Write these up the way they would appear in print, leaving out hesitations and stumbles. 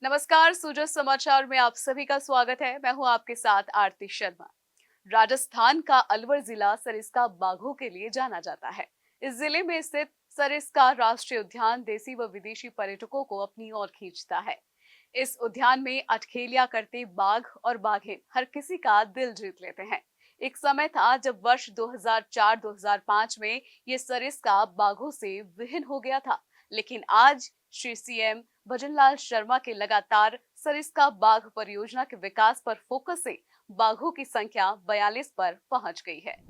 नमस्कार, सूजो समाचार में आप सभी का स्वागत है। मैं हूं आपके साथ आरती शर्मा। राजस्थान का अलवर जिला सरिस्का बाघों के लिए जाना जाता है। इस जिले में स्थित सरिस्का राष्ट्रीय उद्यान देसी व विदेशी पर्यटकों को अपनी ओर खींचता है। इस उद्यान में अठखेलियां करते बाघ और बाघिन हर किसी का दिल जीत लेते हैं। एक समय था जब वर्ष 2004-2005 में ये सरिस्का बाघों से विहीन हो गया था, लेकिन आज श्री सीएम भजनलाल शर्मा के लगातार सरिस्का बाघ परियोजना के विकास पर फोकस से बाघों की संख्या 42 पर पहुंच गई है।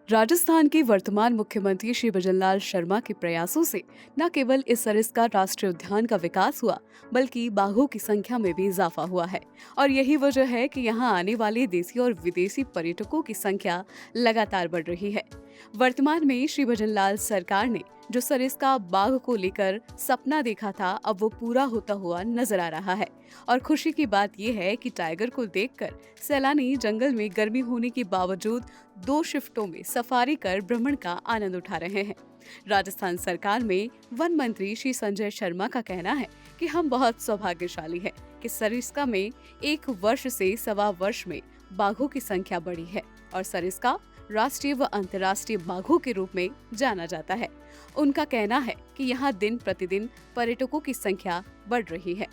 राजस्थान के वर्तमान मुख्यमंत्री श्री भजनलाल शर्मा के प्रयासों से न केवल इस सरिस्का राष्ट्रीय उद्यान का विकास हुआ, बल्कि बाघों की संख्या में भी इजाफा हुआ है। और यही वजह है कि यहाँ आने वाले देसी और विदेशी पर्यटकों की संख्या लगातार बढ़ रही है। वर्तमान में श्री भजनलाल सरकार ने जो सरिस्का बाघ को लेकर सपना देखा था, अब वो पूरा होता हुआ नजर आ रहा है। और खुशी की बात यह है कि टाइगर को देखकर सैलानी जंगल में गर्मी होने के बावजूद 2 शिफ्टों में सफारी कर भ्रमण का आनंद उठा रहे हैं। राजस्थान सरकार में वन मंत्री श्री संजय शर्मा का कहना है कि हम बहुत सौभाग्यशाली हैं कि सरिस्का में 1 वर्ष से 1.25 वर्ष में बाघों की संख्या बढ़ी है और सरिस्का राष्ट्रीय व अंतर्राष्ट्रीय बाघों के रूप में जाना जाता है। उनका कहना है कि यहाँ दिन प्रतिदिन पर्यटकों की संख्या बढ़ रही है।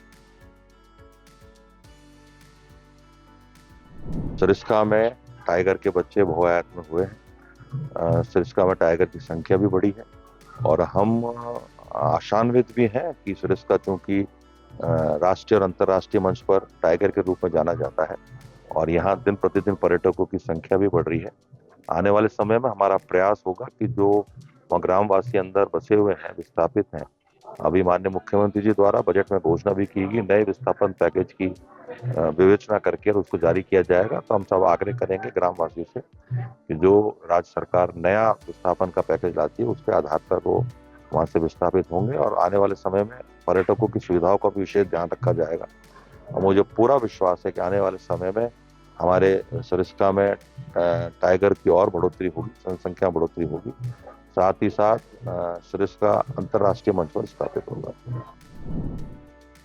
सरिस्का में टाइगर के बच्चे बहुआयात में हुए हैं। सरिस्का में टाइगर की संख्या भी बढ़ी है और हम आशान्वित भी हैं कि सरिस्का चूंकि राष्ट्रीय और अंतर्राष्ट्रीय मंच पर टाइगर के रूप में जाना जाता है और यहाँ दिन प्रतिदिन पर्यटकों की संख्या भी बढ़ रही है। आने वाले समय में हमारा प्रयास होगा कि जो ग्रामवासी अंदर बसे हुए हैं, विस्थापित हैं, अभी माननीय मुख्यमंत्री जी द्वारा बजट में घोषणा भी की गई, नए विस्थापन पैकेज की विवेचना करके उसको जारी किया जाएगा। तो हम सब आग्रह करेंगे ग्रामवासियों से कि जो राज्य सरकार नया विस्थापन का पैकेज लाती है उसके आधार पर वो वहाँ से विस्थापित होंगे और आने वाले समय में पर्यटकों की सुविधाओं का भी विशेष ध्यान रखा जाएगा। और मुझे पूरा विश्वास है कि आने वाले समय में हमारे सरिस्का में टाइगर की और बढ़ोतरी होगी, जनसंख्या बढ़ोतरी होगी, साथ ही साथ सरिस्का अंतर्राष्ट्रीय मंच पर स्थापित होगा।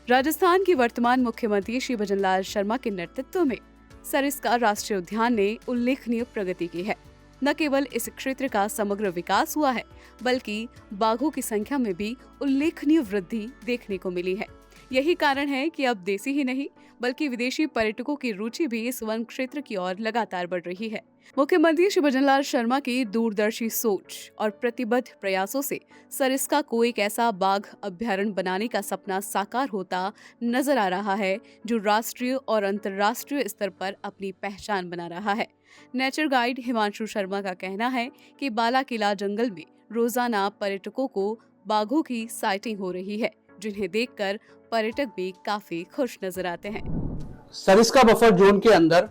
राजस्थान के वर्तमान मुख्यमंत्री श्री भजनलाल शर्मा के नेतृत्व में सरिस्का राष्ट्रीय उद्यान ने उल्लेखनीय प्रगति की है। न केवल इस क्षेत्र का समग्र विकास हुआ है, बल्कि बाघों की संख्या में भी उल्लेखनीय वृद्धि देखने को मिली है। यही कारण है कि अब देसी ही नहीं बल्कि विदेशी पर्यटकों की रुचि भी इस वन क्षेत्र की ओर लगातार बढ़ रही है। मुख्यमंत्री श्री भजनलाल शर्मा की दूरदर्शी सोच और प्रतिबद्ध प्रयासों से सरिस्का को एक ऐसा बाघ अभ्यारण्य बनाने का सपना साकार होता नजर आ रहा है, जो राष्ट्रीय और अंतर्राष्ट्रीय स्तर पर अपनी पहचान बना रहा है। नेचर गाइड हिमांशु शर्मा का कहना है कि बाला किला जंगल में रोजाना पर्यटकों को बाघों की साइटिंग हो रही है, जिन्हें देखकर पर्यटक भी काफी खुश नजर आते हैं। सरिस्का बफर जोन के अंदर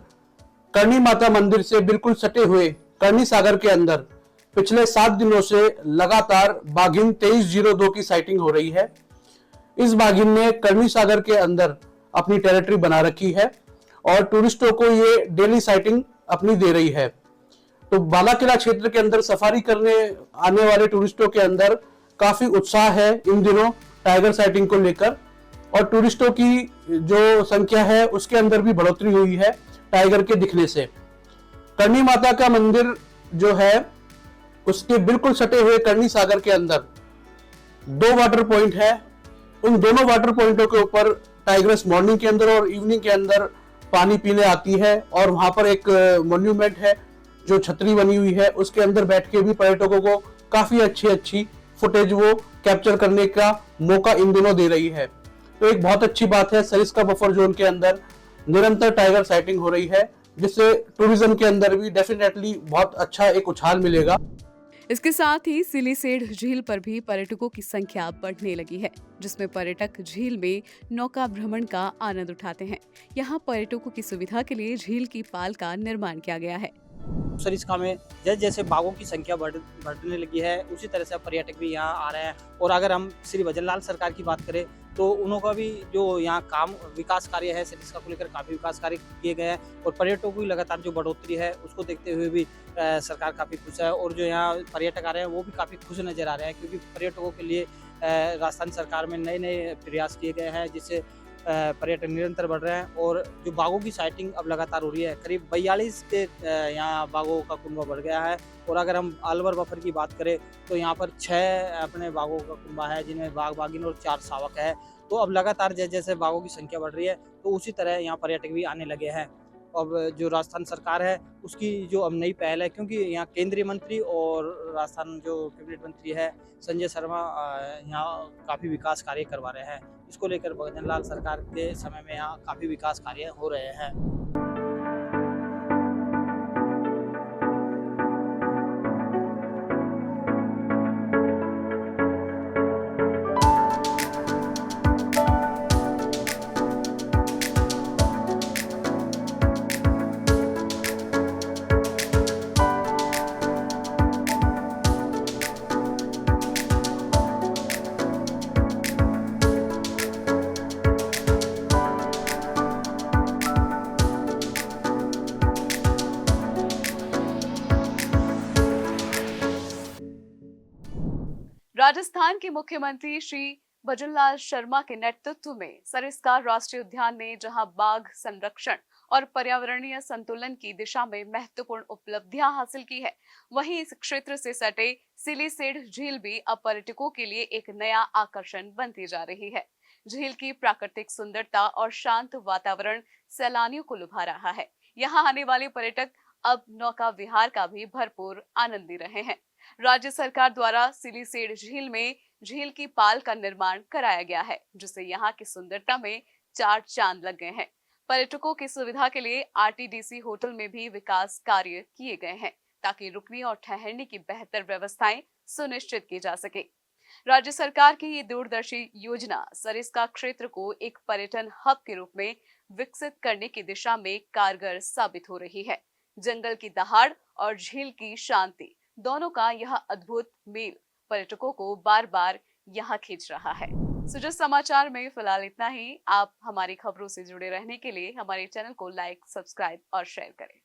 करणी माता मंदिर से बिल्कुल सटे हुए करणी सागर के अंदर पिछले 7 दिनों से लगातार बाघिन 2302 की साइटिंग हो रही है। इस बाघिन ने करणी सागर के अंदर अपनी टेरिटरी बना रखी है और टूरिस्टों को ये डेली साइटिंग अपनी दे रही है। तो बाला किला क्षेत्र के अंदर सफारी करने आने वाले टूरिस्टों के अंदर काफी उत्साह है इन दिनों टाइगर साइटिंग को लेकर और टूरिस्टों की जो संख्या है उसके अंदर भी बढ़ोतरी हुई है टाइगर के दिखने से। करणी माता का मंदिर जो है उसके बिल्कुल सटे हुए करणी सागर के अंदर 2 वाटर पॉइंट है। उन दोनों वाटर पॉइंटों के ऊपर टाइगर्स मॉर्निंग के अंदर और इवनिंग के अंदर पानी पीने आती है और वहां पर एक मॉन्यूमेंट है जो छतरी बनी हुई है, उसके अंदर बैठ के भी पर्यटकों को काफी अच्छी फुटेज वो कैप्चर करने का मौका इन दिनों दे रही है। तो एक बहुत अच्छी बात है, सरिस्का बफर जोन के अंदर निरंतर टाइगर साइटिंग हो रही है, जिससे टूरिज्म के अंदर भी डेफिनेटली बहुत अच्छा एक उछाल मिलेगा। इसके साथ ही सिलीसेड झील पर भी पर्यटकों की संख्या बढ़ने लगी है, जिसमें पर्यटक झील में नौका भ्रमण का आनंद उठाते हैं। यहाँ पर्यटकों की सुविधा के लिए झील की पाल का निर्माण किया गया है। सरिस्का में जैसे जैसे बाघों की संख्या बढ़ने लगी है, उसी तरह से पर्यटक भी यहाँ आ रहे हैं। और अगर हम श्री भजनलाल सरकार की बात करें तो उनका भी जो यहाँ काम विकास कार्य है सरिस्का को लेकर काफ़ी विकास कार्य किए गए हैं। और पर्यटकों की लगातार जो बढ़ोतरी है उसको देखते हुए भी सरकार काफ़ी खुश है। और जो यहाँ पर्यटक आ रहे हैं वो भी काफ़ी खुश नज़र आ रहे हैं, क्योंकि पर्यटकों के लिए राजस्थान सरकार में नए नए प्रयास किए गए हैं, जिससे पर्यटन निरंतर बढ़ रहे हैं। और जो बाघों की साइटिंग अब लगातार हो रही है, करीब 42 के यहाँ बाघों का कुनबा बढ़ गया है। और अगर हम अलवर बफर की बात करें तो यहाँ पर 6 अपने बाघों का कुनबा है, जिनमें बाघ बाघिन और 4 शावक है। तो अब लगातार जैसे जैसे बाघों की संख्या बढ़ रही है तो उसी तरह यहाँ पर्यटक भी आने लगे हैं। अब जो राजस्थान सरकार है उसकी जो अब नई पहल है, क्योंकि यहाँ केंद्रीय मंत्री और राजस्थान जो कैबिनेट मंत्री है संजय शर्मा यहाँ काफ़ी विकास कार्य करवा रहे हैं। इसको लेकर भजनलाल सरकार के समय में यहाँ काफ़ी विकास कार्य हो रहे हैं। राजस्थान के मुख्यमंत्री श्री भजनलाल शर्मा के नेतृत्व में सरिस्का राष्ट्रीय उद्यान ने जहां बाघ संरक्षण और पर्यावरणीय संतुलन की दिशा में महत्वपूर्ण उपलब्धियां हासिल की है, वहीं इस क्षेत्र से सटे सिलीसेड झील भी अब पर्यटकों के लिए एक नया आकर्षण बनती जा रही है। झील की प्राकृतिक सुंदरता और शांत वातावरण सैलानियों को लुभा रहा है। यहाँ आने वाले पर्यटक अब नौका विहार का भी भरपूर आनंद ले रहे हैं। राज्य सरकार द्वारा सिलीसेड झील में झील की पाल का निर्माण कराया गया है, जिससे यहाँ की सुंदरता में 4 चांद लग गए हैं। पर्यटकों की सुविधा के लिए आरटीडीसी होटल में भी विकास कार्य किए गए हैं, ताकि रुकने और ठहरने की बेहतर व्यवस्थाएं सुनिश्चित की जा सके। राज्य सरकार की ये दूरदर्शी योजना सरिस्का क्षेत्र को एक पर्यटन हब के रूप में विकसित करने की दिशा में कारगर साबित हो रही है। जंगल की दहाड़ और झील की शांति दोनों का यह अद्भुत मेल पर्यटकों को बार बार यहाँ खींच रहा है। सुजस समाचार में फिलहाल इतना ही। आप हमारी खबरों से जुड़े रहने के लिए हमारे चैनल को लाइक, सब्सक्राइब और शेयर करें।